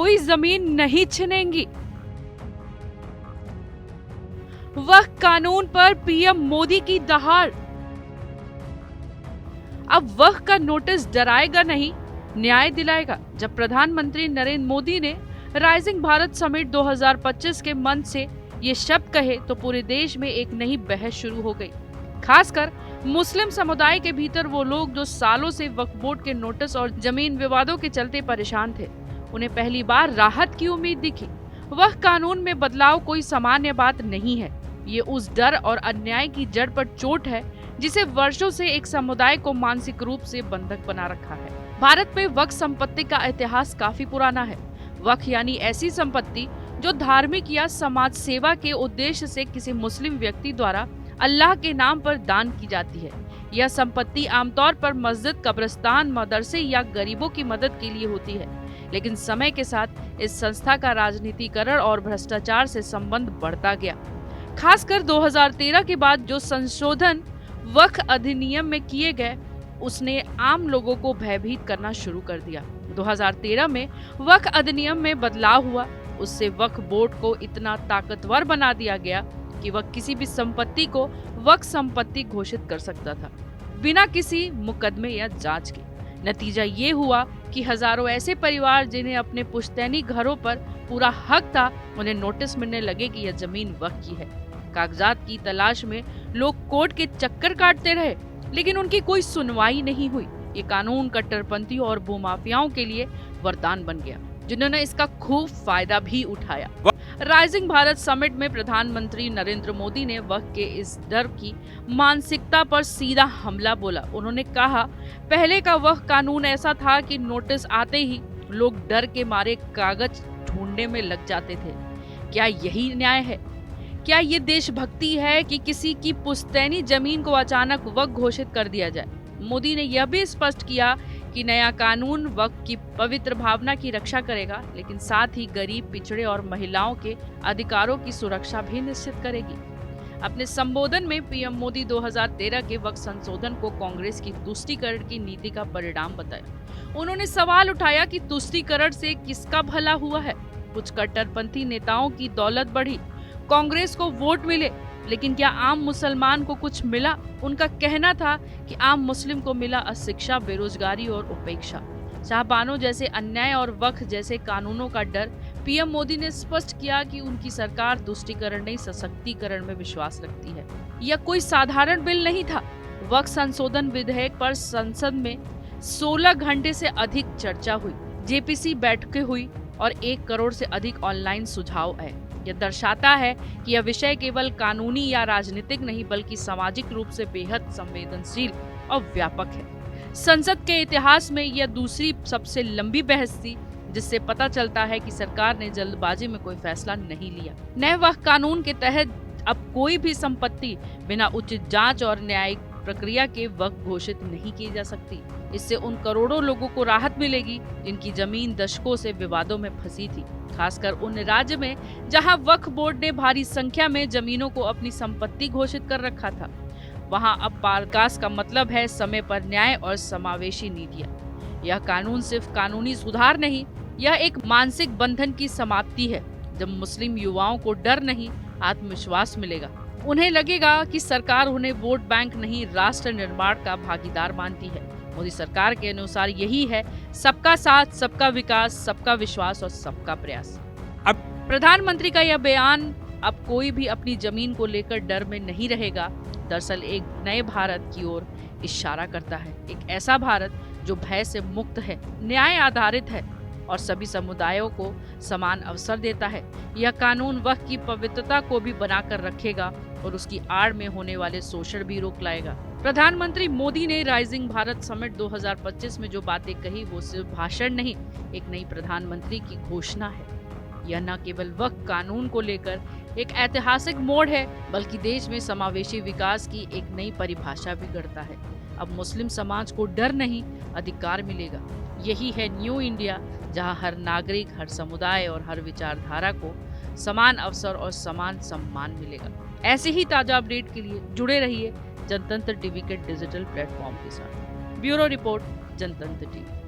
कोई जमीन नहीं छिनेंगी। वक्फ कानून पर पीएम मोदी की दहाड़। अब वक्फ का नोटिस डराएगा नहीं, न्याय दिलाएगा। जब प्रधानमंत्री नरेंद्र मोदी ने राइजिंग भारत समिट 2025 के मंच से ये शब्द कहे तो पूरे देश में एक नई बहस शुरू हो गई। खासकर मुस्लिम समुदाय के भीतर वो लोग जो सालों से वक्फ बोर्ड के नोटिस और जमीन विवादों के चलते परेशान थे, उन्हें पहली बार राहत की उम्मीद दिखी। वक्फ कानून में बदलाव कोई सामान्य बात नहीं है, ये उस डर और अन्याय की जड़ पर चोट है जिसे वर्षों से एक समुदाय को मानसिक रूप से बंधक बना रखा है। भारत में वक्फ संपत्ति का इतिहास काफी पुराना है। वक्फ यानी ऐसी संपत्ति जो धार्मिक या समाज सेवा के उद्देश्य से किसी मुस्लिम व्यक्ति द्वारा अल्लाह के नाम पर दान की जाती है। यह संपत्ति आमतौर पर मस्जिद, कब्रिस्तान, मदरसे या गरीबों की मदद के लिए होती है, लेकिन समय के साथ इस संस्था का राजनीतिकरण और भ्रष्टाचार से संबंध बढ़ता गया। खासकर 2013 के बाद जो संशोधन वक्फ अधिनियम में किए गए, उसने आम लोगों को भयभीत करना शुरू कर दिया। 2013 में वक्फ अधिनियम में बदलाव हुआ, उससे वक्फ बोर्ड को इतना ताकतवर बना दिया गया कि वह किसी भी संपत्ति को वक्फ संपत्ति घोषित कर सकता था, बिना किसी मुकदमे या जांच के। नतीजा ये हुआ कि हजारों ऐसे परिवार जिन्हें अपने पुश्तैनी घरों पर पूरा हक था, उन्हें नोटिस मिलने लगे कि यह जमीन वक्फ की है। कागजात की तलाश में लोग कोर्ट के चक्कर काटते रहे, लेकिन उनकी कोई सुनवाई नहीं हुई। ये कानून कट्टरपंथियों और भूमाफियाओं के लिए वरदान बन गया, जिन्होंने इसका खूब फायदा भी उठाया। राइजिंग भारत समिट में प्रधानमंत्री नरेंद्र मोदी ने वक्फ के इस डर की मानसिकता पर सीधा हमला बोला। उन्होंने कहा, पहले का वक्फ कानून ऐसा था कि नोटिस आते ही लोग डर के मारे कागज ढूंढने में लग जाते थे। क्या यही न्याय है? क्या ये देशभक्ति है कि किसी की पुश्तैनी जमीन को अचानक वक्फ घोषित कर दिया जाए? मोदी ने यह भी स्पष्ट किया कि नया कानून वक्फ की पवित्र भावना की रक्षा करेगा, लेकिन साथ ही गरीब, पिछड़े और महिलाओं के अधिकारों की सुरक्षा भी निश्चित करेगी। अपने संबोधन में पीएम मोदी 2013 के वक्फ संशोधन को कांग्रेस की तुष्टीकरण की नीति का परिणाम बताया। उन्होंने सवाल उठाया कि तुष्टीकरण से किसका भला हुआ है? कुछ कट्टरपंथी नेताओं की दौलत बढ़ी, कांग्रेस को वोट मिले, लेकिन क्या आम मुसलमान को कुछ मिला? उनका कहना था कि आम मुस्लिम को मिला अशिक्षा, बेरोजगारी और उपेक्षा। शाहबानो जैसे अन्याय और वक्फ जैसे कानूनों का डर। पीएम मोदी ने स्पष्ट किया कि उनकी सरकार तुष्टीकरण नहीं, सशक्तिकरण में विश्वास रखती है। यह कोई साधारण बिल नहीं था। वक्फ संशोधन विधेयक पर संसद में 16 घंटे से अधिक चर्चा हुई, जेपीसी बैठकें हुई और 1 करोड़ से अधिक ऑनलाइन सुझाव आए। यह दर्शाता है कि यह विषय केवल कानूनी या राजनीतिक नहीं, बल्कि सामाजिक रूप से बेहद संवेदनशील और व्यापक है। संसद के इतिहास में यह दूसरी सबसे लंबी बहस थी, जिससे पता चलता है कि सरकार ने जल्दबाजी में कोई फैसला नहीं लिया। नए वक्फ कानून के तहत अब कोई भी संपत्ति बिना उचित जांच और न्यायिक प्रक्रिया के वक्फ घोषित नहीं की जा सकती। इससे उन करोड़ों लोगों को राहत मिलेगी जिनकी जमीन दशकों से विवादों में फंसी थी, खासकर उन राज्य में जहां वक्फ बोर्ड ने भारी संख्या में जमीनों को अपनी संपत्ति घोषित कर रखा था। वहां अब विकास का मतलब है समय पर न्याय और समावेशी नीतियां। यह कानून सिर्फ कानूनी सुधार नहीं, यह एक मानसिक बंधन की समाप्ति है। जब मुस्लिम युवाओं को डर नहीं, आत्मविश्वास मिलेगा, उन्हें लगेगा कि सरकार उन्हें वोट बैंक नहीं, राष्ट्र निर्माण का भागीदार मानती है। मोदी सरकार के अनुसार यही है सबका साथ, सबका विकास, सबका विश्वास और सबका प्रयास। अब प्रधानमंत्री का यह बयान, अब कोई भी अपनी जमीन को लेकर डर में नहीं रहेगा, दरअसल एक नए भारत की ओर इशारा करता है। एक ऐसा भारत जो भय से मुक्त है, न्याय आधारित है और सभी समुदायों को समान अवसर देता है। यह कानून वक्फ की पवित्रता को भी बनाकर रखेगा और उसकी आड़ में होने वाले शोषण भी रोक लाएगा। प्रधानमंत्री मोदी ने राइजिंग भारत समिट 2025 में जो बातें कही, वो सिर्फ भाषण नहीं, एक नई प्रधानमंत्री की घोषणा है। यह न केवल वक्फ कानून को लेकर एक ऐतिहासिक मोड़ है, बल्कि देश में समावेशी विकास की एक नई परिभाषा भी गढ़ता है। अब मुस्लिम समाज को डर नहीं, अधिकार मिलेगा। यही है न्यू इंडिया, जहां हर नागरिक, हर समुदाय और हर विचारधारा को समान अवसर और समान सम्मान मिलेगा। ऐसे ही ताजा अपडेट के लिए जुड़े रहिए जनतंत्र टीवी के डिजिटल प्लेटफॉर्म के साथ। ब्यूरो रिपोर्ट, जनतंत्र टीवी।